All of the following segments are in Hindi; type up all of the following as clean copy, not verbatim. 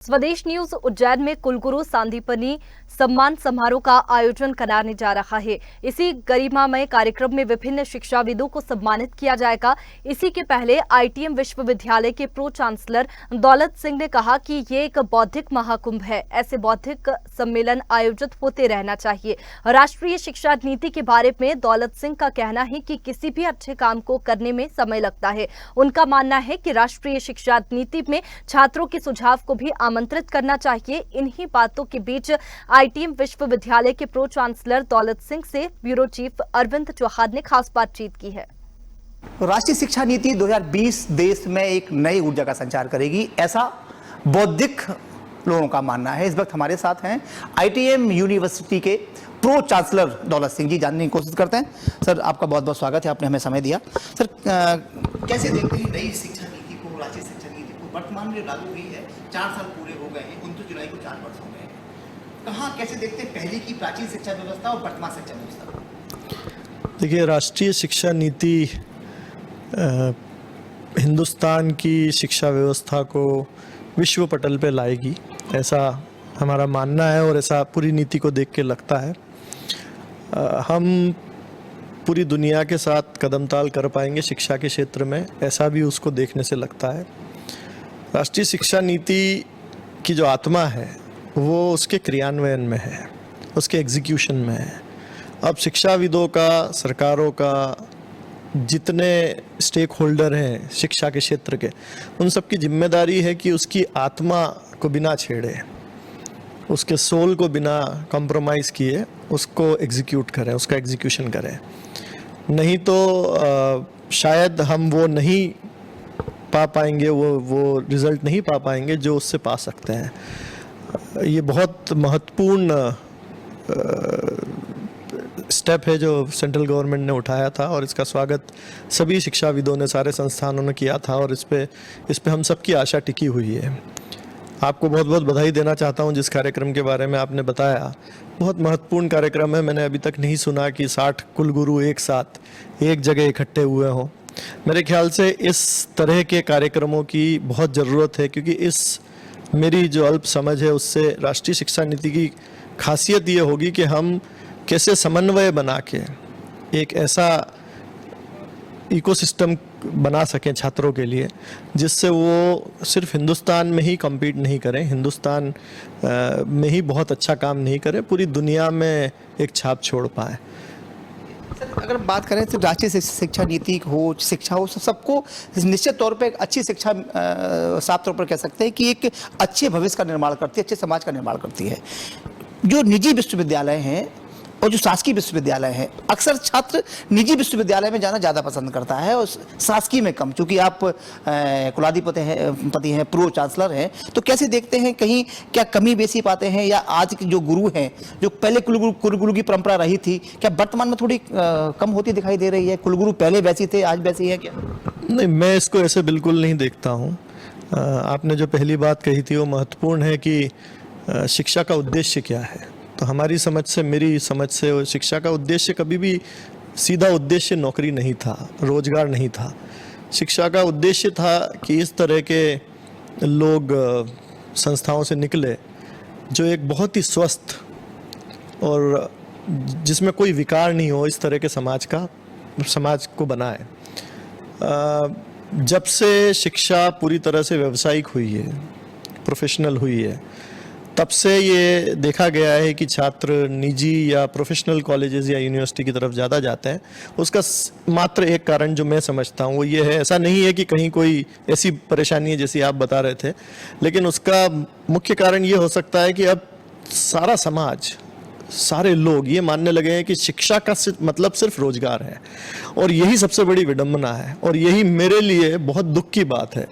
स्वदेश न्यूज उज्जैन में कुलगुरु सांदीपनि सम्मान समारोह का आयोजन कराने जा रहा है। इसी गरिमामय कार्यक्रम में विभिन्न शिक्षाविदों को सम्मानित किया जाएगा। इसी के पहले आईटीएम विश्वविद्यालय के प्रो चांसलर दौलत सिंह ने कहा कि ये एक बौद्धिक महाकुंभ है, ऐसे बौद्धिक सम्मेलन आयोजित होते रहना चाहिए। राष्ट्रीय शिक्षा नीति के बारे में दौलत सिंह का कहना है कि किसी भी अच्छे काम को करने में समय लगता है। उनका मानना है कि राष्ट्रीय शिक्षा नीति में छात्रों के सुझाव को भी आमंत्रित करना चाहिए। इन्हीं बातों के बीच आईटीएम विश्वविद्यालय के प्रो चांसलर दौलत सिंह से ब्यूरो चीफ अरविंद चौहान ने खास बातचीत की है। राष्ट्रीय शिक्षा नीति 2020 देश में एक नई ऊर्जा का संचार करेगी, ऐसा बौद्धिक लोगों का मानना है। इस वक्त हमारे साथ हैं आईटीएम यूनिवर्सिटी के प्रो चांसलर दौलत सिंह जी। जानने की कोशिश करते हैं। सर, आपका बहुत बहुत स्वागत है, आपने हमें समय दिया। सर, कैसे देखते हैं नई शिक्षा नीति को, राष्ट्रीय शिक्षा नीति को? वर्तमान में लागू हुई है, 4 साल पूरे हो गए हैं, 29 जुलाई को 4 वर्ष हो गए हैं। कहाँ कैसे देखते हैं पहले की प्राचीन शिक्षा व्यवस्था और वर्तमान शिक्षा व्यवस्था? देखिए, राष्ट्रीय शिक्षा नीति हिंदुस्तान की शिक्षा व्यवस्था को विश्व पटल पे लाएगी, ऐसा हमारा मानना है और ऐसा पूरी नीति को देख के लगता है। हम पूरी दुनिया के साथ कदमताल कर पाएंगे शिक्षा के क्षेत्र में, ऐसा भी उसको देखने से लगता है। राष्ट्रीय शिक्षा नीति की जो आत्मा है वो उसके क्रियान्वयन में है, उसके एग्जीक्यूशन में है। अब शिक्षाविदों का, सरकारों का, जितने स्टेक होल्डर हैं शिक्षा के क्षेत्र के, उन सब की जिम्मेदारी है कि उसकी आत्मा को बिना छेड़े, उसके सोल को बिना कॉम्प्रोमाइज़ किए उसको एग्जीक्यूट करें, उसका एग्जीक्यूशन करें। नहीं तो शायद हम वो नहीं पा पाएंगे, वो रिज़ल्ट नहीं पा पाएंगे जो उससे पा सकते हैं। ये बहुत महत्वपूर्ण स्टेप है जो सेंट्रल गवर्नमेंट ने उठाया था और इसका स्वागत सभी शिक्षाविदों ने, सारे संस्थानों ने किया था और इस पे हम सबकी आशा टिकी हुई है। आपको बहुत बहुत बधाई देना चाहता हूं जिस कार्यक्रम के बारे में आपने बताया। बहुत महत्वपूर्ण कार्यक्रम है। मैंने अभी तक नहीं सुना कि 60 कुलगुरु एक साथ एक जगह इकट्ठे हुए हों। मेरे ख्याल से इस तरह के कार्यक्रमों की बहुत ज़रूरत है, क्योंकि मेरी जो अल्प समझ है उससे राष्ट्रीय शिक्षा नीति की खासियत ये होगी कि हम कैसे समन्वय बना के एक ऐसा इकोसिस्टम बना सकें छात्रों के लिए, जिससे वो सिर्फ हिंदुस्तान में ही कम्पीट नहीं करें, हिंदुस्तान में ही बहुत अच्छा काम नहीं करें, पूरी दुनिया में एक छाप छोड़ पाएँ। अगर बात करें तो राष्ट्रीय शिक्षा नीति हो, शिक्षा हो, सबको निश्चित तौर पे एक अच्छी शिक्षा साफ तौर पर कह सकते हैं कि एक अच्छे भविष्य का निर्माण करती है, अच्छे समाज का निर्माण करती है। जो निजी विश्वविद्यालय हैं और जो शासकीय विश्वविद्यालय हैं, अक्सर छात्र निजी विश्वविद्यालय में जाना ज़्यादा पसंद करता है और शासकीय में कम। चूँकि आप कुलाधिपति हैं, प्रो चांसलर हैं, तो कैसे देखते हैं, कहीं क्या कमी बेसी पाते हैं, या आज के जो गुरु हैं, जो पहले कुलगुरु की परंपरा रही थी, क्या वर्तमान में थोड़ी कम होती दिखाई दे रही है? कुलगुरु पहले वैसी थे, आज वैसी है क्या? नहीं, मैं इसको ऐसे बिल्कुल नहीं देखता हूँ। आपने जो पहली बात कही थी वो महत्वपूर्ण है कि शिक्षा का उद्देश्य क्या है। तो हमारी समझ से, मेरी समझ से, शिक्षा का उद्देश्य कभी भी सीधा उद्देश्य नौकरी नहीं था, रोजगार नहीं था। शिक्षा का उद्देश्य था कि इस तरह के लोग संस्थाओं से निकले जो एक बहुत ही स्वस्थ और जिसमें कोई विकार नहीं हो, इस तरह के समाज को बनाए। जब से शिक्षा पूरी तरह से व्यावसायिक हुई है, प्रोफेशनल हुई है, तब से ये देखा गया है कि छात्र निजी या प्रोफेशनल कॉलेजेस या यूनिवर्सिटी की तरफ ज़्यादा जाते हैं। उसका मात्र एक कारण जो मैं समझता हूँ वो ये है, ऐसा नहीं है कि कहीं कोई ऐसी परेशानी है जैसी आप बता रहे थे, लेकिन उसका मुख्य कारण ये हो सकता है कि अब सारा समाज, सारे लोग ये मानने लगे हैं कि शिक्षा का मतलब सिर्फ रोजगार है, और यही सबसे बड़ी विडंबना है और यही मेरे लिए बहुत दुख की बात है,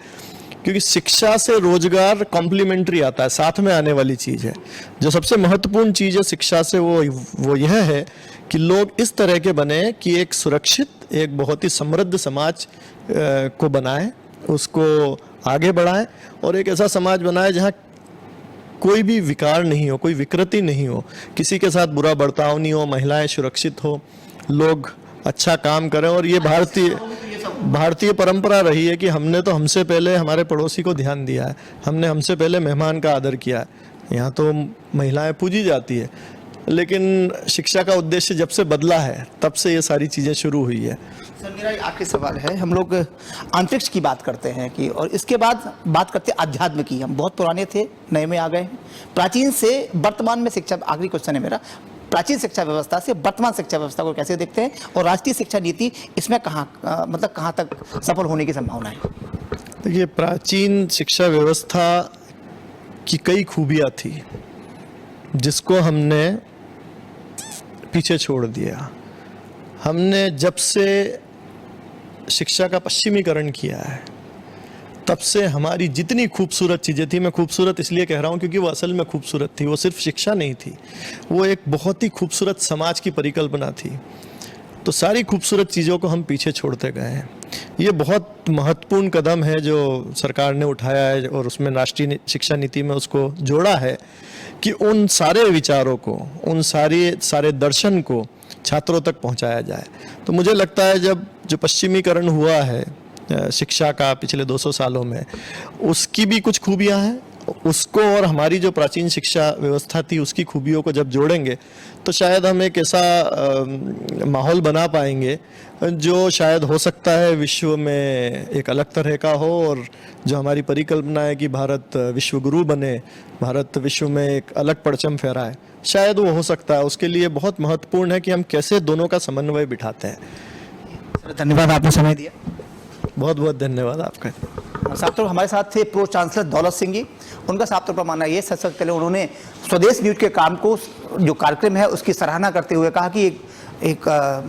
क्योंकि शिक्षा से रोजगार कॉम्प्लीमेंट्री आता है, साथ में आने वाली चीज़ है। जो सबसे महत्वपूर्ण चीज़ है शिक्षा से वो यह है कि लोग इस तरह के बने कि एक सुरक्षित, एक बहुत ही समृद्ध समाज को बनाएं, उसको आगे बढ़ाएं और एक ऐसा समाज बनाएं जहाँ कोई भी विकार नहीं हो, कोई विकृति नहीं हो, किसी के साथ बुरा बर्ताव नहीं हो, महिलाएं सुरक्षित हो, लोग अच्छा काम करें। और ये भारतीय भारतीय परंपरा रही है कि हमने तो हमसे पहले हमारे पड़ोसी को ध्यान दिया है, हमने हमसे पहले मेहमान का आदर किया है। यहाँ तो महिलाएं पूजी जाती है, लेकिन शिक्षा का उद्देश्य जब से बदला है तब से ये सारी चीज़ें शुरू हुई है। सर मेरा आखिरी सवाल है, हम लोग अंतरिक्ष की बात करते हैं कि, और इसके बाद बात करते हैं अध्यात्म की। हम बहुत पुराने थे, नए में आ गए हैं। प्राचीन से वर्तमान में शिक्षा, आखिरी क्वेश्चन है मेरा, प्राचीन शिक्षा व्यवस्था से वर्तमान शिक्षा व्यवस्था को कैसे देखते हैं, और राष्ट्रीय शिक्षा नीति इसमें कहाँ तक सफल होने की संभावना है? देखिए, प्राचीन शिक्षा व्यवस्था की कई खूबियाँ थी जिसको हमने पीछे छोड़ दिया। हमने जब से शिक्षा का पश्चिमीकरण किया है तब से हमारी जितनी खूबसूरत चीज़ें थी, मैं खूबसूरत इसलिए कह रहा हूँ क्योंकि वो असल में खूबसूरत थी, वो सिर्फ शिक्षा नहीं थी, वो एक बहुत ही खूबसूरत समाज की परिकल्पना थी। तो सारी खूबसूरत चीज़ों को हम पीछे छोड़ते गए हैं। ये बहुत महत्वपूर्ण कदम है जो सरकार ने उठाया है और उसमें राष्ट्रीय शिक्षा नीति में उसको जोड़ा है कि उन सारे विचारों को, उन सारे दर्शन को छात्रों तक पहुंचाया जाए। तो मुझे लगता है जब जो पश्चिमीकरण हुआ है शिक्षा का पिछले 200 सालों में, उसकी भी कुछ खूबियां हैं, उसको और हमारी जो प्राचीन शिक्षा व्यवस्था थी उसकी खूबियों को जब जोड़ेंगे तो शायद हम एक ऐसा माहौल बना पाएंगे जो शायद हो सकता है विश्व में एक अलग तरह का हो, और जो हमारी परिकल्पना है कि भारत विश्व गुरु बने, भारत विश्व में एक अलग परचम फहराए, शायद वो हो सकता है। उसके लिए बहुत महत्वपूर्ण है कि हम कैसे दोनों का समन्वय बिठाते हैं। सर धन्यवाद, आपने समय दिया। बहुत बहुत धन्यवाद आपका। साफ तौर पर हमारे साथ थे प्रो चांसलर दौलत सिंह जी। उनका साफ तौर पर मानना ये, सबसे पहले उन्होंने स्वदेश न्यूज के काम को, जो कार्यक्रम है उसकी सराहना करते हुए कहा कि एक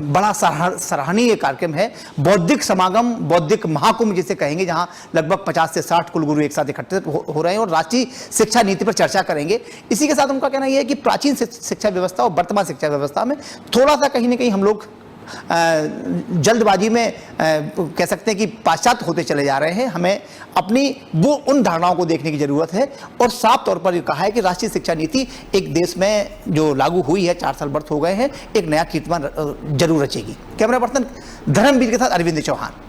बड़ा सराहनीय कार्यक्रम है, बौद्धिक समागम, बौद्धिक महाकुंभ जिसे कहेंगे, जहां लगभग 50 से 60 कुलगुरु एक साथ इकट्ठे हो रहे हैं और राष्ट्रीय शिक्षा नीति पर चर्चा करेंगे। इसी के साथ उनका कहना यह है कि प्राचीन शिक्षा व्यवस्था और वर्तमान शिक्षा व्यवस्था में थोड़ा सा कहीं ना कहीं हम लोग जल्दबाजी में कह सकते हैं कि पाश्चात्य होते चले जा रहे हैं। हमें अपनी वो उन धारणाओं को देखने की जरूरत है, और साफ तौर पर ये कहा है कि राष्ट्रीय शिक्षा नीति एक देश में जो लागू हुई है, 4 साल वर्ष हो गए हैं, एक नया कीर्तिमान जरूर रचेगी। कैमरा पर्सन धर्मवीर के साथ अरविंद चौहान।